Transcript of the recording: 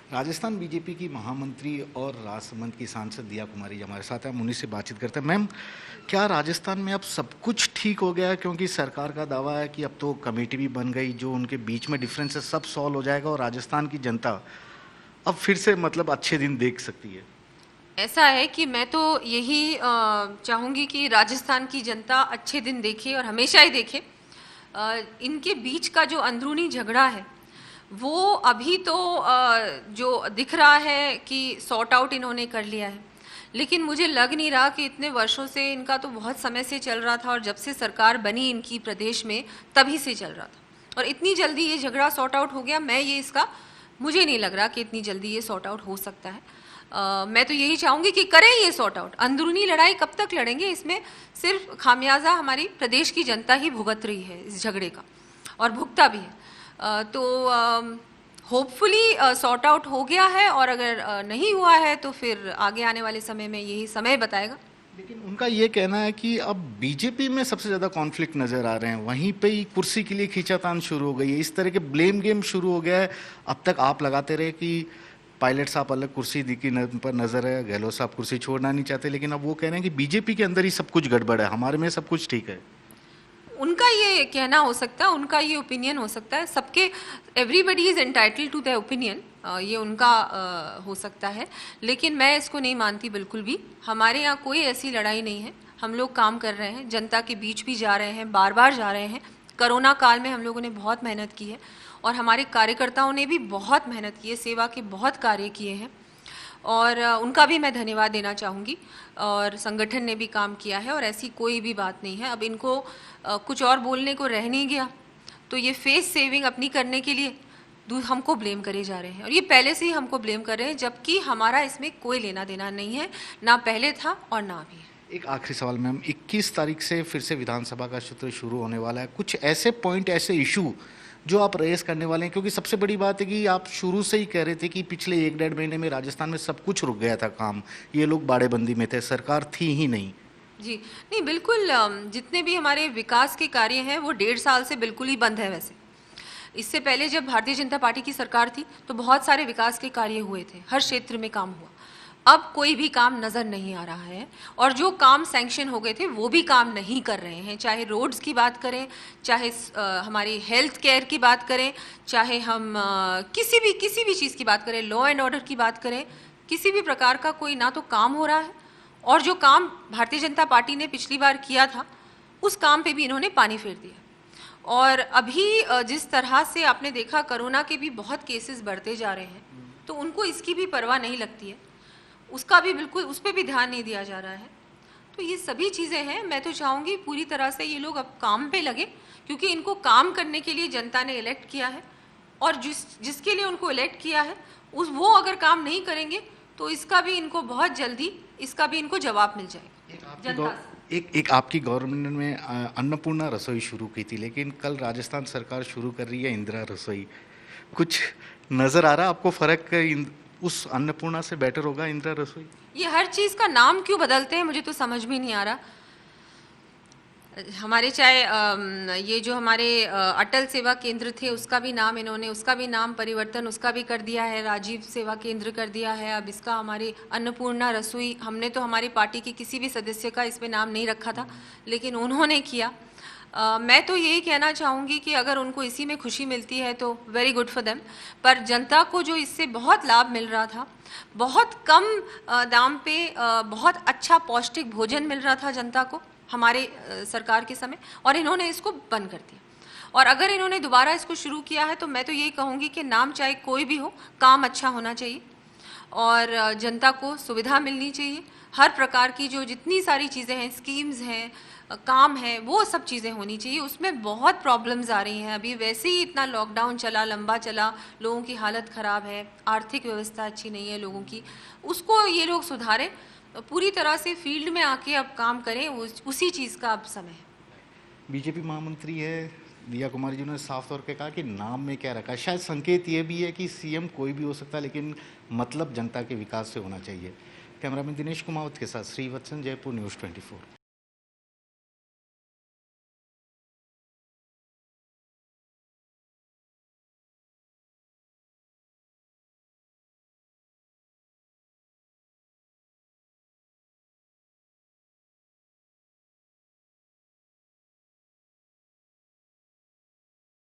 Rajasthan BJP की महामंत्री और राजसमंद की सांसद दिया कुमारी हमारे साथ हैं, हम उन्हीं से बातचीत करते हैं। मैम, क्या राजस्थान में अब सब कुछ ठीक हो गया है? क्योंकि सरकार का दावा है कि अब तो कमेटी भी बन गई, जो उनके बीच में डिफरेंस है सब सॉल्व हो जाएगा और राजस्थान की जनता अब फिर से मतलब अच्छे दिन देख सकती है। ऐसा है कि मैं तो यही चाहूँगी कि राजस्थान की जनता अच्छे दिन देखे और हमेशा ही देखे। इनके बीच का जो अंदरूनी झगड़ा है वो अभी तो जो दिख रहा है कि सॉर्ट आउट इन्होंने कर लिया है, लेकिन मुझे लग नहीं रहा कि इतने वर्षों से, इनका तो बहुत समय से चल रहा था और जब से सरकार बनी इनकी प्रदेश में तभी से चल रहा था और इतनी जल्दी ये झगड़ा सॉर्ट आउट हो गया, मुझे नहीं लग रहा कि इतनी जल्दी ये सॉर्ट आउट हो सकता है। मैं तो यही चाहूँगी कि करें ये सॉर्ट आउट। अंदरूनी लड़ाई कब तक लड़ेंगे? इसमें सिर्फ खामियाजा हमारी प्रदेश की जनता ही भुगत रही है इस झगड़े का और भुगता भी है। तो होपफुली सॉर्ट आउट हो गया है और अगर नहीं हुआ है तो फिर आगे आने वाले समय में यही समय बताएगा। लेकिन उनका ये कहना है कि अब बीजेपी में सबसे ज़्यादा कॉन्फ्लिक्ट नज़र आ रहे हैं, वहीं पे ही कुर्सी के लिए खींचातान शुरू हो गई है, इस तरह के ब्लेम गेम शुरू हो गया है। अब तक आप लगाते रहे कि पायलट साहब अलग कुर्सी पर नज़र है, गहलोत साहब कुर्सी छोड़ना नहीं चाहते, लेकिन अब वो कह रहे हैं कि बीजेपी के अंदर ही सब कुछ गड़बड़ है, हमारे में सब कुछ ठीक है। उनका ये कहना हो सकता है, उनका ये ओपिनियन हो सकता है, सबके everybody is entitled to the opinion, ये उनका हो सकता है, लेकिन मैं इसको नहीं मानती बिल्कुल भी। हमारे यहाँ कोई ऐसी लड़ाई नहीं है, हम लोग काम कर रहे हैं, जनता के बीच भी जा रहे हैं, बार बार जा रहे हैं। कोरोना काल में हम लोगों ने बहुत मेहनत की है और हमारे कार्यकर्ताओं ने भी बहुत मेहनत की है, सेवा के बहुत कार्य किए हैं और उनका भी मैं धन्यवाद देना चाहूँगी और संगठन ने भी काम किया है और ऐसी कोई भी बात नहीं है। अब इनको कुछ और बोलने को रह नहीं गया तो ये फेस सेविंग अपनी करने के लिए हमको ब्लेम करे जा रहे हैं और ये पहले से ही हमको ब्लेम कर रहे हैं, जबकि हमारा इसमें कोई लेना देना नहीं है, ना पहले था और ना अभी है। एक आखिरी सवाल मैम, 21 तारीख से फिर से विधानसभा का सत्र शुरू होने वाला है, कुछ ऐसे पॉइंट, ऐसे इशू जो आप रेस करने वाले हैं? क्योंकि सबसे बड़ी बात है कि आप शुरू से ही कह रहे थे कि पिछले 1-1.5 महीने में राजस्थान में सब कुछ रुक गया था काम, ये लोग बाड़ेबंदी में थे, सरकार थी ही नहीं। जी नहीं, बिल्कुल जितने भी हमारे विकास के कार्य हैं वो 1.5 साल से बिल्कुल ही बंद है। वैसे इससे पहले जब भारतीय जनता पार्टी की सरकार थी तो बहुत सारे विकास के कार्य हुए थे, हर क्षेत्र में काम हुआ। अब कोई भी काम नज़र नहीं आ रहा है और जो काम सैंक्शन हो गए थे वो भी काम नहीं कर रहे हैं, चाहे रोड्स की बात करें, चाहे हमारी हेल्थ केयर की बात करें, चाहे हम किसी भी चीज़ की बात करें, लॉ एंड ऑर्डर की बात करें, किसी भी प्रकार का कोई ना तो काम हो रहा है और जो काम भारतीय जनता पार्टी ने पिछली बार किया था उस काम पे भी इन्होंने पानी फेर दिया। और अभी जिस तरह से आपने देखा कोरोना के भी बहुत केसेस बढ़ते जा रहे हैं, तो उनको इसकी भी परवाह नहीं लगती है, उसका भी बिल्कुल, उस पर भी ध्यान नहीं दिया जा रहा है। तो ये सभी चीज़ें हैं। मैं तो चाहूँगी पूरी तरह से ये लोग अब काम पे लगे, क्योंकि इनको काम करने के लिए जनता ने इलेक्ट किया है और जिसके लिए उनको इलेक्ट किया है वो अगर काम नहीं करेंगे तो इसका भी इनको बहुत जल्दी इनको जवाब मिल जाएगा। एक आपकी गवर्नमेंट में अन्नपूर्णा रसोई शुरू की थी, लेकिन कल राजस्थान सरकार शुरू कर रही है इंदिरा रसोई। कुछ नज़र आ रहा आपको फ़र्क? उस अन्नपूर्णा से बेटर होगा इंदिरा रसोई? ये हर चीज़ का नाम क्यों बदलते हैं, मुझे तो समझ में नहीं आ रहा। हमारे चाहे ये जो हमारे अटल सेवा केंद्र थे उसका भी नाम इन्होंने, उसका भी नाम परिवर्तन उसका भी कर दिया है, राजीव सेवा केंद्र कर दिया है। अब इसका हमारी अन्नपूर्णा रसोई, हमने तो हमारी पार्टी के किसी भी सदस्य का इसमें नाम नहीं रखा था, लेकिन उन्होंने किया। मैं तो यही कहना चाहूँगी कि अगर उनको इसी में खुशी मिलती है तो वेरी गुड फॉर देम, पर जनता को जो इससे बहुत लाभ मिल रहा था, बहुत कम दाम पे बहुत अच्छा पौष्टिक भोजन मिल रहा था जनता को हमारे सरकार के समय, और इन्होंने इसको बंद कर दिया। और अगर इन्होंने दोबारा इसको शुरू किया है तो मैं तो यही कहूँगी कि नाम चाहे कोई भी हो, काम अच्छा होना चाहिए और जनता को सुविधा मिलनी चाहिए। हर प्रकार की जो जितनी सारी चीज़ें हैं, स्कीम्स हैं, काम है, वो सब चीज़ें होनी चाहिए। उसमें बहुत प्रॉब्लम्स आ रही हैं, अभी वैसे ही इतना लॉकडाउन चला, लंबा चला, लोगों की हालत ख़राब है, आर्थिक व्यवस्था अच्छी नहीं है लोगों की, उसको ये लोग सुधारें, पूरी तरह से फील्ड में आके अब काम करें, उसी चीज़ का अब समय है। बीजेपी महामंत्री है दिया कुमारी जी ने साफ तौर पे कहा कि नाम में क्या रखा है, शायद संकेत ये भी है कि सीएम कोई भी हो सकता है, लेकिन मतलब जनता के विकास से होना चाहिए। कैमरामैन दिनेश कुमावत के साथ श्रीवत्सन, जयपुर, न्यूज़ 24।